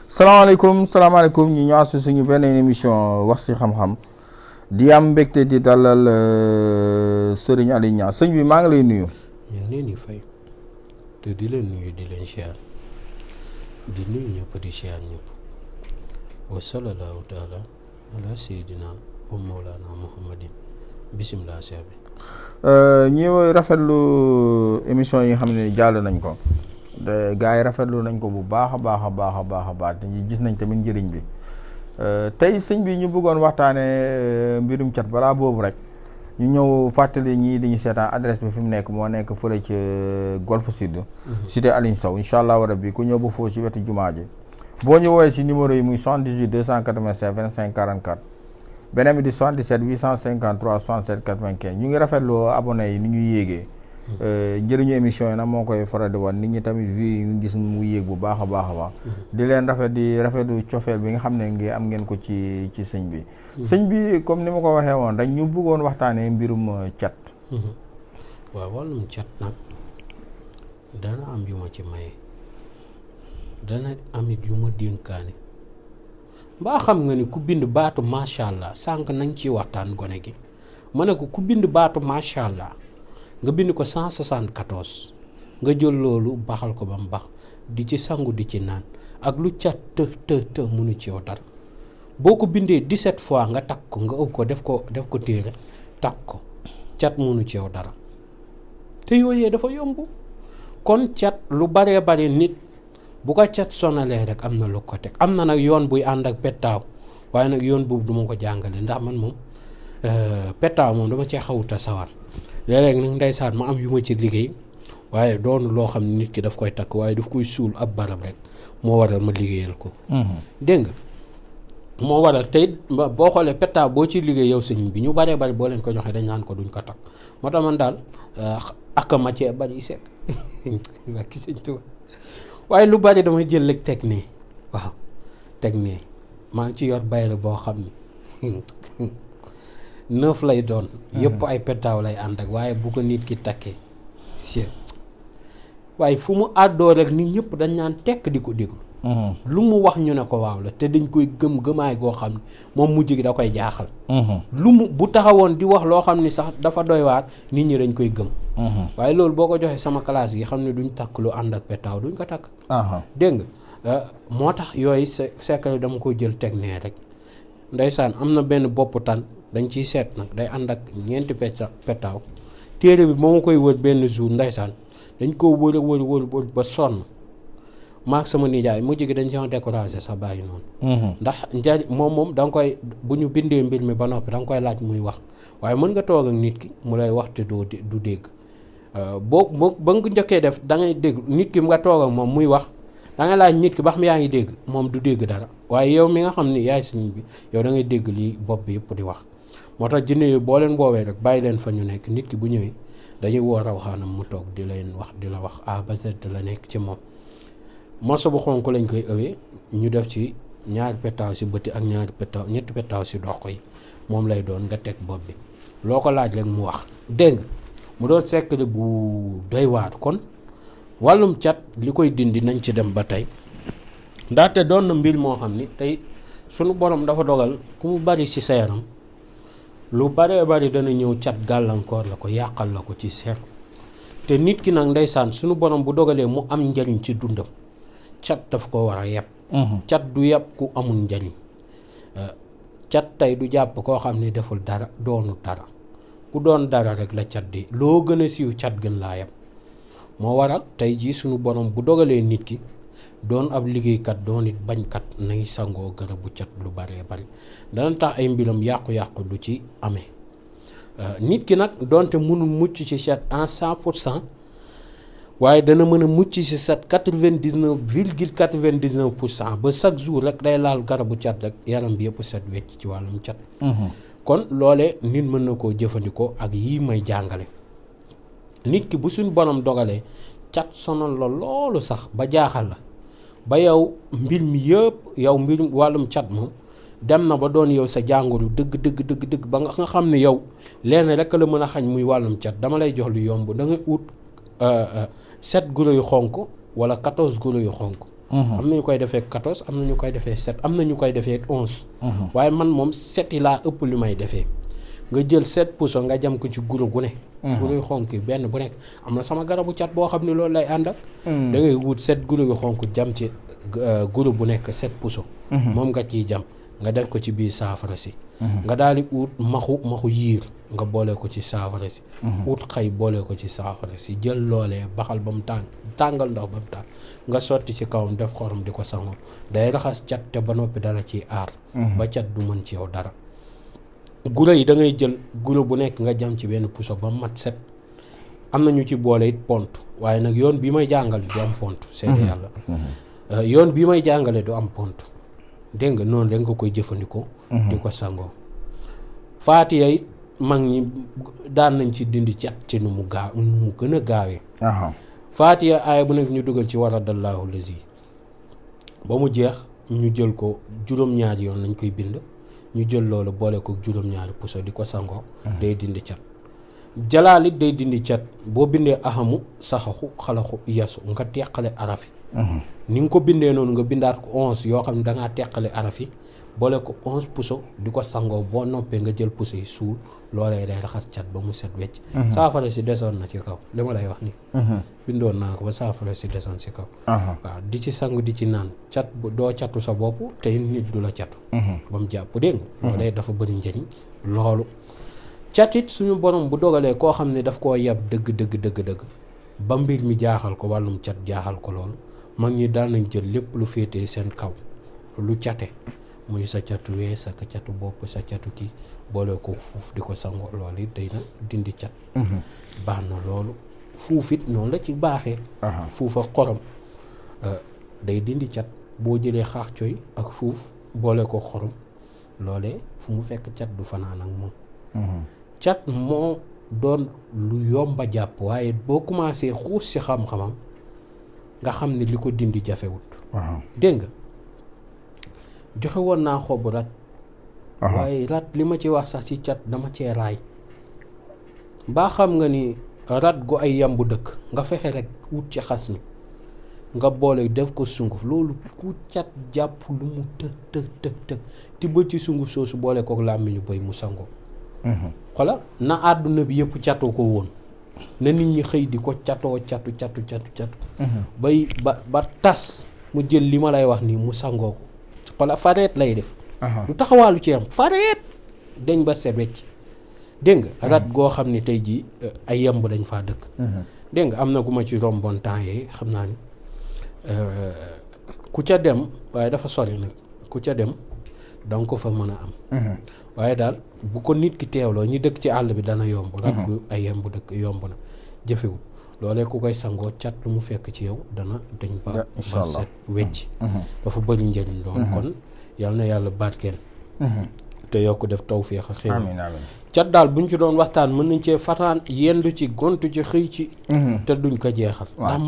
salaamaaleykum ñu ñëwaat si suñu benn émission wax si xam-xam di am mbégte di dalal Serigne Aliou Niang sëñ bi maa ngi lay nuyu. ñu ngi leen di fay te di leen nuyu di leen siyaar di nuyu ñëpp di siyaar ñëpp wa sallallahu taala ala sayyidina wa mawlana muhammadin bisimilah seex bi. ñi rafetlu émission yi nga xam ne jàll nañ ko. gaa yi rafetlu nañ ko bu baax a baax te ñu gis nañ tamit njëriñ bi tey sëñ bi ñu bëggoon waxtaane mbirum cat balaa boobu rek ñu ñëw fàttali ñii di ñu seetaan adresse bi fi mu nekk moo nekk fële ci Golf Sud cité Aline Sow incha allah rabbi ku ñëw ba foofu ci wetu jumaa ji boo ñu woowee si numéro yi muy 78 287 25 44 beneen bi di 77 853 67 95 ñu ngi rafetlu abonné yi ni ñu yéegee njëriñu émission yi nag moo koy faral di wan nit ñi tamit vi ñu gis mu yéeg bu baax a baax di leen rafetlu cofeel bi nga xam ne ngi am ngeen ko ci sëñ bi sëñ bi comme ni ma ko waxee woon rek ñu bëggoon waxtaanee mbirum cat. waaw wàllum cat nag dana am yu ma ci maye dana amit yu ma dénkaane mbaa xam nga ni ku bind baatu macha allah sànq nañ ci waxtaan gone gi ma ne ko ku bind baatu macha allah nga bind ko 174 nga jël loolu baxal ko ba mu bax di ci sangu di ci naan ak lu cat të munu ci yow dara boo ko bindee 17 fois nga takk ko nga ëpp ko def ko téere takk ko cat munu ci yow dara te yooyee dafa yomb kon cat lu baree bare nit bu ko cat sonalee rek am na lu ko teg am na nag yoon buy ànd ak pettaaw waaye nag yoon boobu duma ko jàngale ndax man moom pettaaw moom dama cee xawuta sawar léeg-léeg nag ndeysaan ma am yu ma ci liggéey waaye doonu loo xam ne nit ki daf koy takk waaye daf koy suul ab barab rek moo waral ma liggéeyal ko dégg nga moo waral tey boo xoolee pettaaw boo ci liggéey yow sëñ bi ñu baree bari boo leen ko joxee dañ naan ko duñ ko takk moo tax man daal ak ma cee bari sekk waa ki sëñ Tuubaa waaye lu bari damay jël rek teg nee waaw teg nee maa ngi ci yor bayre boo xam ni 9 lay doon yëpp ay pettaaw lay ànd ak waaye bu ko nit ki takkee waaye fu mu àddoo rek nit ñëpp dañ naan tekk di ko déglu lu mu wax ñu ne ko waaw la te dañ koy gëmaay goo xam ne moom mujj gi da koy jaaxal lu mu bu taxawoon di wax loo xam ni sax dafa doy waar nit ñi dañ koy gëm waaye loolu boo ko joxee sama classe yi xam ne duñ takk lu ànd ak pettaaw duñ ko takk dégg nga moo tax yooyu secret dama ko jël teg nee rek ndeysaan am na benn bopp tan dañ ciy seet nag day ànd ak ñeenti pettaaw téere bi ba ma koy wër benn jour ndeysaan dañ koo wër ba sonn maak sama nijaay mujj gi dañ ci découragé sa bàyyi noonu ndax njariñ moom da nga koy bu ñu bindee mbir mi ba noppi da nga koy laaj muy wax waaye mën nga toog ak nit ki mu lay wax te du dégg ba nga njëkkee def da ngay dégg nit ki nga toog ak moom muy wax da ngay laaj nit ki ba xam yaa ngi dégg moom du dégg dara waaye yow mi nga xam ni yaay sëñ bi yow da ngay dégg lii bopp bi yëpp di wax moo tax jinne yooyu boo leen woowee rek bàyyi leen fa ñu nekk nit ki bu ñëwee dañuy woo rawxaanam mu toog di leen wax di la wax A ba Z la nekk ci moom morso bu xonk lañ koy ëwee ñu def ci ñaari pettaaw si bëti ak ñetti pettaaw si dox yi moom lay doon nga teg bopp bi loo ko laaj rek mu wax dégg nga mu doon secret bu doy waar kon wàllum cat li koy dindi nañ ci dem ba tey ndaxte doon na mbir moo xam ni tey sunu borom dafa dogal ku mu bari ci sa yaram lu baree bari dana ñëw cat gàllankoor la ko yàqal la ko ci seer te nit ki nag ndeysaan sunu borom bu dogalee mu am njariñ ci dundam cat daf ko war a yeb cat du yeb ku amul njariñ cat tey du jàpp koo xam ne deful dara doonu dara ku doon dara rek la cat di loo gën a siiw cat gën laa yeb moo waral tey jii sunu borom bu dogalee nit ki doon ab liggéeykat doon it bañkat nay sangoo garabu cat lu baree bari dana tax ay mbiram yàqu-yàqu du ci amee nit ki nag donte mënul mucc ci cat en 100%, waaye dana mën a mucc ci cat 99,99% ba chaque jour rek day laal garabu cat rek yaram bi yëpp set wecc ci wàllum cat. kon loolee nit mën na koo jëfandikoo ak yii may jàngale. nit ki bu suñ borom dogalee cat sonal la loolu sax ba jaaxal la ba yow mbir mi yëpp yow mbir wàllum cat moom dem na ba doon yow sa jàngoro dëgg ba nga xam ne yow lenn rek la mën a xañ muy wàllum cat. dama lay jox lu yomb da ngay ut 7 guro yu xonk wala 14 guro yu xonk. am na ñu koy defee 14 am na ñu koy defee 7 am na ñu koy defee 11. waaye man moom 7 yi laa ëpp lu may defee. nga jël 7 puso nga jam ko ci guro gu ne. guro yu xonk yi benn bu nekk am na sama garabu cat boo xam ne loolu lay ànd ak. da ngay wut 7 guro yu xonk jam ci guro bu nekk 7 puso. moom nga ciy jam nga def ko ci biir saafara si. nga daal di ut maxu yiir nga boole ko ci saafara si. ut xay boole ko ci saafara si jël loolee baxal ba mu tàngal ndox ba mu tàng nga sotti ci kawam def xorom di ko sangoo day raxas cat te ba noppi dala ciy aar. ba cat du mën ci yow dara. guro yi da ngay jël guro bu nekk nga jam ci benn puso ba mat 7 am na ñu ci boole it pont waaye nag yoon bi may jàngale du am pont. seede yàlla yoon bi may jàngale du am pont. dégg nga noonu da nga koy jëfandikoo. di ko sangoo. faatiya it mag ñi daan nañ ci dindi cat ci nu mu gën a gaawee. faatiya aaya bu nekk ñu dugal ci waradallahu lazi ba mu jeex ñu jël ko juróom-ñaari yoon lañ koy bind. ñu jël loolu boole ko juróom-ñaari puso di ko sangoo. day dindi cat. jalaalit day dindi cat boo bindee ahamu saxaxu xalaxu yasu nga teqale arafi. ni nga ko bindee noonu nga bindaat ko 11 yoo xam ne dangaa teqale arafi boole ko 11 puso di ko sangoo boo noppee nga jël puso yi suul loolee day raxas cat ba mu set wecc. saafara si desoon na ci kaw li ma lay wax ni bindoon naa ko ba saafara si desoon si kaw. waaw di ci sangu di ci naan cat doo catu sa bopp te nit du la catu. ba mu jàpp dégg nga. loolee dafa bëri njëriñ loolu. cat it suñu borom bu dogalee koo xam ne daf koo yab dëgg ba mbir mi jaaxal ko wàllum cat jaaxal ko loolu mag ñi daan nañ jël lépp lu féetee seen kaw lu cate muy sa catu wee sa catu bopp sa catu kii boole ko fuuf di ko sangoo loolu it day na dindi cat. baax na loolu fuuf it noonu la ci baaxee. fuuf ak xorom day dindi cat boo jëlee xaax coy ak fuuf boole ko xorom loolee fu mu fekk cat du fanaan ak moom. cat moo doon lu yomba jàpp waaye boo commencé xuus ci xam-xamam nga xam ne li ko dindi jafewut. dégg nga joxe woon naa xobu rat. waaye rat li ma ci wax sax ci cat dama cee raay. mbaa xam nga ni rat gu ay yambu dëkk nga fexe rek wut ci xas mi nga boole def ko sunguf loolu ku cat jàpp lu mu të tibbal ci sunguf soosu boole ko làmmiñu bëy mu sangoo. xoolal na àdduna bi yëpp catoo ko woon na nit ñi xëy di ko catu bay ba tas mu jël li ma lay wax nii mu sangoo ko xoolal fareet lay def. lu taxawaalu ci am fareet dañ ba set wecc dégg nga rat goo xam ne tey jii ay yemb dañ faa dëkk. dégg nga am na ku ma ci romboon temps yii xam naa ni ku ca dem waaye dafa sori nag ku ca dem danga ko fa mën a am. waaye daal bu ko nit ki teewloo ñi dëkk ci àll bi dana yomb. rat gu ay yemb dëkk yomb na jëfewul loolee ku koy sangoo cat lu mu fekk ci yow dana dañ ba set wecc. dafa bëri njëriñ loolu kon yal na yàlla barkeel. te yokk def tawféex ak xëy cat daal buñ ci doon waxtaan mën nañ cee fataan yendu ci gontu ci xëy ci. te duñ ko jeexal. ndax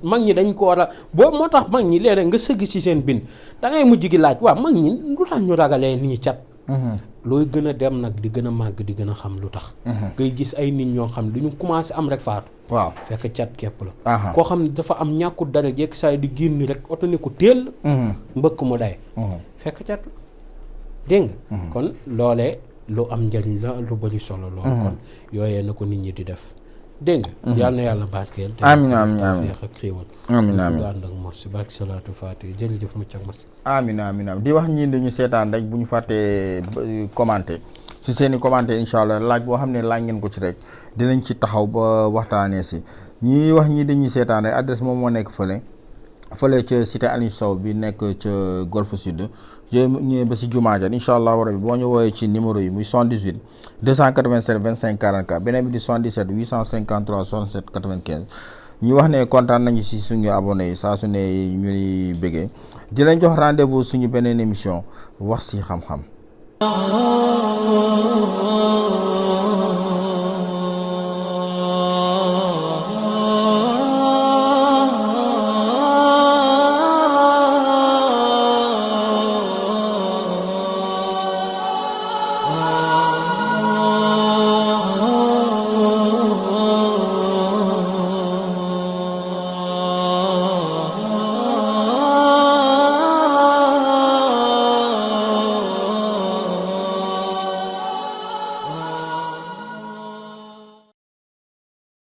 mag ñi dañ ko war a boo moo tax mag ñi léeg-léeg nga sëgg ci seen bind da ngay mujj gi laaj waaw mag ñi lu tax ñu ragalee nii cat. looy gën a dem nag di gën a màgg di gën a xam lu tax. ngay gis ay nit ñoo xam duñu commencé am rek faatu. waaw fekk cat képp la. koo xam ne dafa am ñàkkut dara jekk saa yi di génn rek oto ne ko teel. mbëkk mu day. fekk cat la dégg nga. kon loolee lu am njariñ la lu bari solo loolu. kon yooyee na ko nit ñi di def dégg nga. yal na yàlla barkeel. amiin amiin feex ak xéewal. amiin amiin nga ànd ak mos si barke salaatu faatiha jërëjëf mucc ak mos. amiin di wax ñii dañu seetaan rek bu ñu fàttee commenter ci seeni commenter incha allah laaj boo xam ne laaj ngeen ko ci rek dinañ ci taxaw ba waxtaanee si ñii wax ñii dañuy seetaan rek adresse moom moo nekk fële fële ca cité Aliou Sow bi nekk ca Golf Sud jo ñëwee ba si jumaa ja incha allahu rabi boo ñu woowee ci numéro yi muy 78 287 25 44 beneen bi di 77 853 67 95 ñu wax ne kontaan nañu si suñu abonné yi saa su ne ñu ni bëggee di leen jox rendez-vous suñu beneen émission wax si xam-xam